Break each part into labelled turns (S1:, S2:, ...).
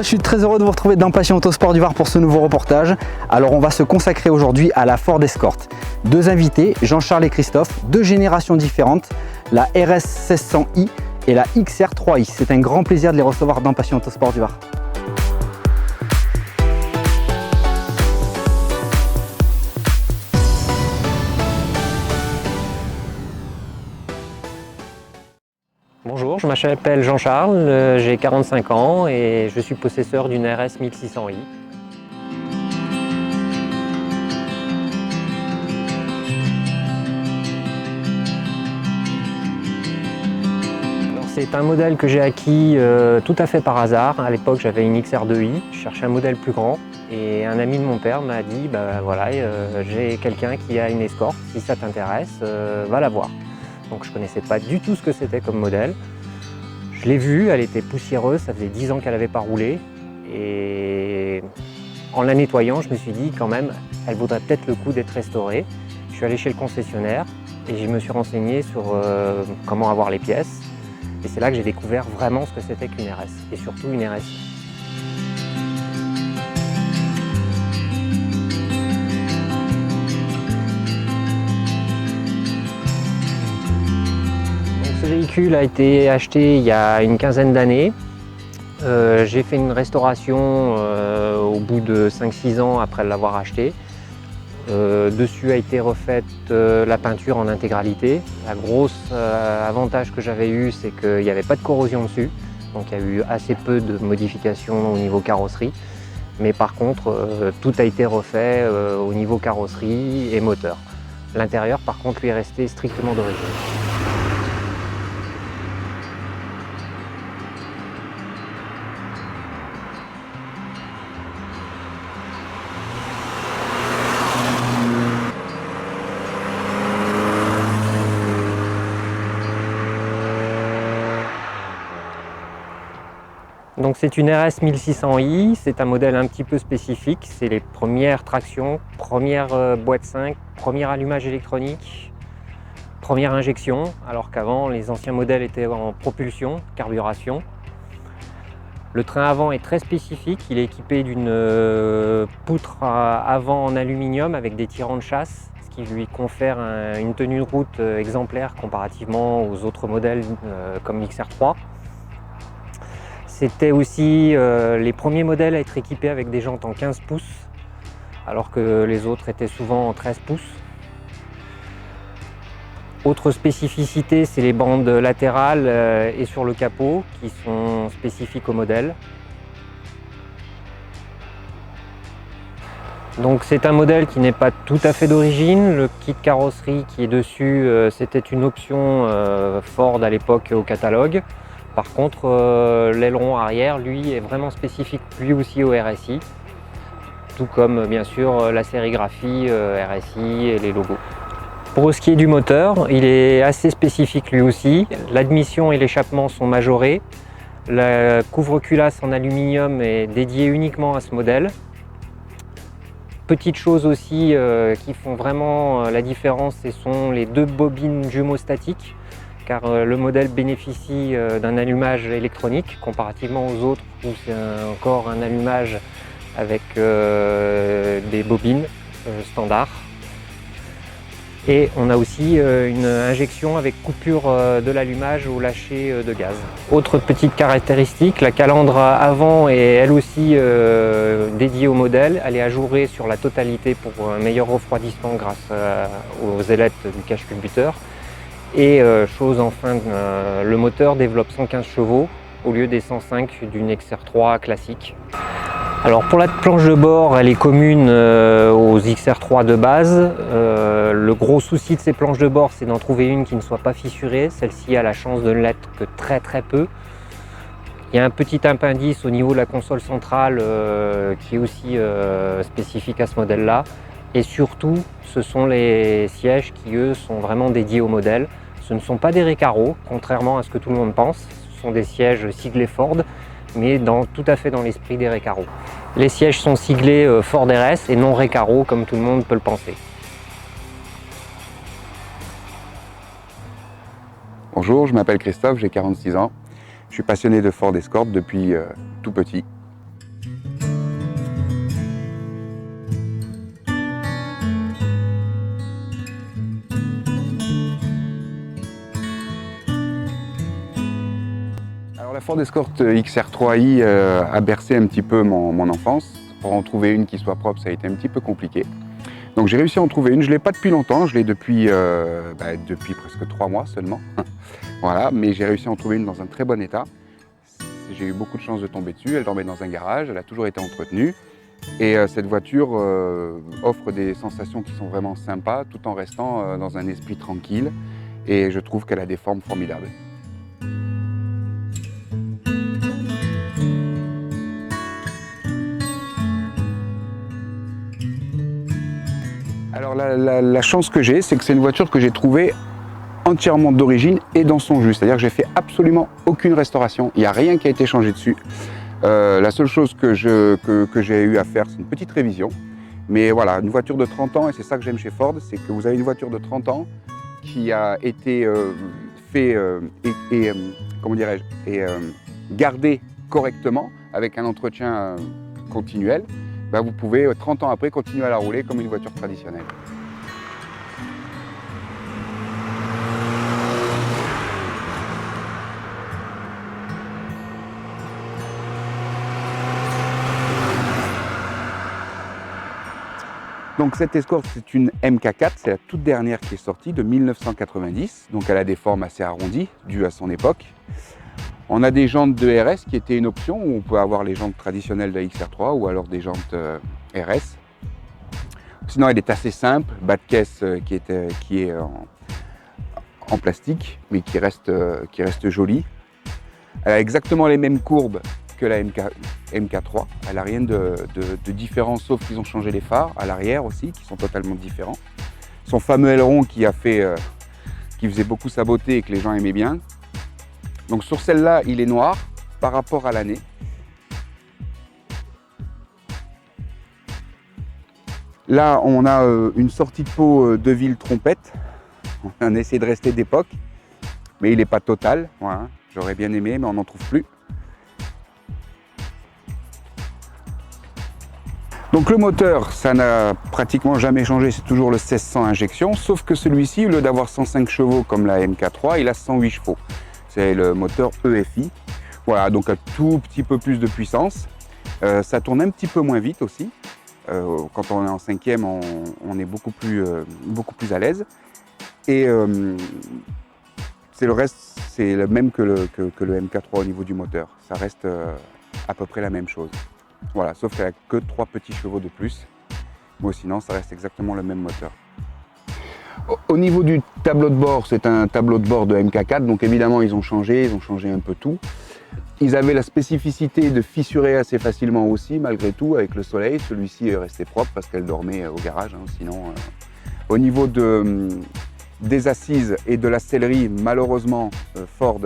S1: je suis très heureux de vous retrouver dans Passion Autosport du Var pour ce nouveau reportage. Alors on va se consacrer aujourd'hui à la Ford Escort. Deux invités, Jean-Charles et Christophe, deux générations différentes, la RS 1600i et la XR 3i. C'est un grand plaisir de les recevoir dans Passion Autosport du Var.
S2: Bonjour, je m'appelle Jean-Charles, j'ai 45 ans et je suis possesseur d'une RS 1600i. C'est un modèle que j'ai acquis tout à fait par hasard. À l'époque, j'avais une XR 2i, je cherchais un modèle plus grand et un ami de mon père m'a dit voilà, j'ai quelqu'un qui a une Escort, si ça t'intéresse, va la voir. Donc je ne connaissais pas du tout ce que c'était comme modèle. Je l'ai vue, elle était poussiéreuse, ça faisait 10 ans qu'elle n'avait pas roulé. Et en la nettoyant, je me suis dit quand même, elle vaudrait peut-être le coup d'être restaurée. Je suis allé chez le concessionnaire et je me suis renseigné sur comment avoir les pièces. Et c'est là que j'ai découvert vraiment ce que c'était qu'une RS, et surtout une RSI. Ce véhicule a été acheté il y a une quinzaine d'années. J'ai fait une restauration au bout de 5-6 ans après l'avoir acheté. Dessus a été refaite la peinture en intégralité. La grosse avantage que j'avais eu, c'est qu'il n'y avait pas de corrosion dessus. Donc il y a eu assez peu de modifications au niveau carrosserie. Mais par contre, tout a été refait au niveau carrosserie et moteur. L'intérieur, par contre, lui est resté strictement d'origine. Donc c'est une RS 1600i, c'est un modèle un petit peu spécifique, c'est les premières tractions, première boîte 5, premier allumage électronique, première injection, alors qu'avant les anciens modèles étaient en propulsion, carburation. Le train avant est très spécifique, il est équipé d'une poutre avant en aluminium avec des tirants de chasse, ce qui lui confère une tenue de route exemplaire comparativement aux autres modèles comme l'XR3. C'était aussi les premiers modèles à être équipés avec des jantes en 15 pouces, alors que les autres étaient souvent en 13 pouces. Autre spécificité, c'est les bandes latérales et sur le capot qui sont spécifiques au modèle. Donc c'est un modèle qui n'est pas tout à fait d'origine. Le kit carrosserie qui est dessus, c'était une option Ford à l'époque au catalogue. Par contre, l'aileron arrière, lui, est vraiment spécifique lui aussi au RSI, tout comme bien sûr la sérigraphie RSI et les logos. Pour ce qui est du moteur, il est assez spécifique lui aussi. L'admission et l'échappement sont majorés. La couvre-culasse en aluminium est dédiée uniquement à ce modèle. Petite chose aussi qui font vraiment la différence, ce sont les deux bobines jumeaux statiques. Car le modèle bénéficie d'un allumage électronique comparativement aux autres où c'est encore un allumage avec des bobines standard. Et on a aussi une injection avec coupure de l'allumage au lâcher de gaz. Autre petite caractéristique, la calandre avant est elle aussi dédiée au modèle. Elle est ajourée sur la totalité pour un meilleur refroidissement grâce aux ailettes du cache-culbuteur. Et chose enfin, le moteur développe 115 chevaux au lieu des 105 d'une XR3 classique. Alors pour la planche de bord, elle est commune aux XR3 de base. Le gros souci de ces planches de bord, c'est d'en trouver une qui ne soit pas fissurée. Celle-ci a la chance de ne l'être que très peu. Il y a un petit appendice au niveau de la console centrale qui est aussi spécifique à ce modèle-là. Et surtout, ce sont les sièges qui, eux, sont vraiment dédiés au modèle. Ce ne sont pas des Recaro, contrairement à ce que tout le monde pense. Ce sont des sièges siglés Ford, mais tout à fait dans l'esprit des Recaro. Les sièges sont siglés Ford RS et non Recaro, comme tout le monde peut le penser.
S3: Bonjour, je m'appelle Christophe, j'ai 46 ans. Je suis passionné de Ford Escort depuis tout petit. La Ford Escort XR3i a bercé un petit peu mon enfance. Pour en trouver une qui soit propre, ça a été un petit peu compliqué. Donc j'ai réussi à en trouver une. Je ne l'ai pas depuis longtemps, je l'ai depuis presque 3 mois seulement. Voilà, mais j'ai réussi à en trouver une dans un très bon état. J'ai eu beaucoup de chance de tomber dessus. Elle dormait dans un garage, elle a toujours été entretenue. Et cette voiture offre des sensations qui sont vraiment sympas, tout en restant dans un esprit tranquille. Et je trouve qu'elle a des formes formidables. Alors la chance que j'ai, c'est que c'est une voiture que j'ai trouvée entièrement d'origine et dans son jus. C'est-à-dire que j'ai fait absolument aucune restauration. Il n'y a rien qui a été changé dessus. La seule chose que j'ai eu à faire, c'est une petite révision. Mais voilà, une voiture de 30 ans, et c'est ça que j'aime chez Ford, c'est que vous avez une voiture de 30 ans qui a été gardée correctement avec un entretien continuel. Ben vous pouvez 30 ans après continuer à la rouler comme une voiture traditionnelle. Donc cette Escort, c'est une MK4, c'est la toute dernière qui est sortie de 1990. Donc elle a des formes assez arrondies, dues à son époque. On a des jantes de RS qui étaient une option, où on peut avoir les jantes traditionnelles de la XR3 ou alors des jantes RS. Sinon elle est assez simple, bas de caisse qui est en plastique, mais qui reste jolie. Elle a exactement les mêmes courbes que la MK3. Elle n'a rien de différent, sauf qu'ils ont changé les phares à l'arrière aussi, qui sont totalement différents. Son fameux aileron qui faisait beaucoup sa beauté et que les gens aimaient bien. Donc sur celle-là, il est noir par rapport à l'année. Là, on a une sortie de peau de ville trompette. On a essayé de rester d'époque, mais il n'est pas total. Voilà. J'aurais bien aimé, mais on n'en trouve plus. Donc le moteur, ça n'a pratiquement jamais changé, c'est toujours le 1600 injection, sauf que celui-ci, au lieu d'avoir 105 chevaux comme la MK3, il a 108 chevaux. C'est le moteur EFI. Voilà, donc un tout petit peu plus de puissance. Ça tourne un petit peu moins vite aussi. Quand on est en 5e, on est beaucoup plus à l'aise. Et c'est le même que le MK3 au niveau du moteur. Ça reste à peu près la même chose. Voilà, sauf qu'elle n'a que 3 petits chevaux de plus. Mais sinon, ça reste exactement le même moteur. Au niveau du tableau de bord, c'est un tableau de bord de MK4, donc évidemment ils ont changé un peu tout. Ils avaient la spécificité de fissurer assez facilement aussi, malgré tout, avec le soleil. Celui-ci est resté propre parce qu'elle dormait au garage. Sinon, au niveau des assises et de la sellerie, malheureusement, Ford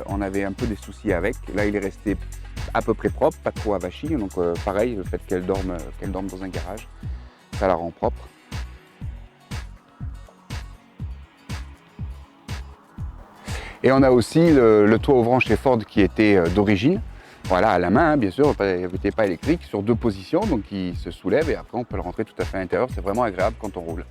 S3: en avait un peu des soucis avec. Là, il est resté à peu près propre, pas trop avachi. Donc pareil, le fait qu'elle dorme dans un garage, ça la rend propre. Et on a aussi le toit ouvrant chez Ford qui était d'origine, voilà, à la main, bien sûr, il n'était pas électrique, sur 2 positions, donc il se soulève et après on peut le rentrer tout à fait à l'intérieur. C'est vraiment agréable quand on roule.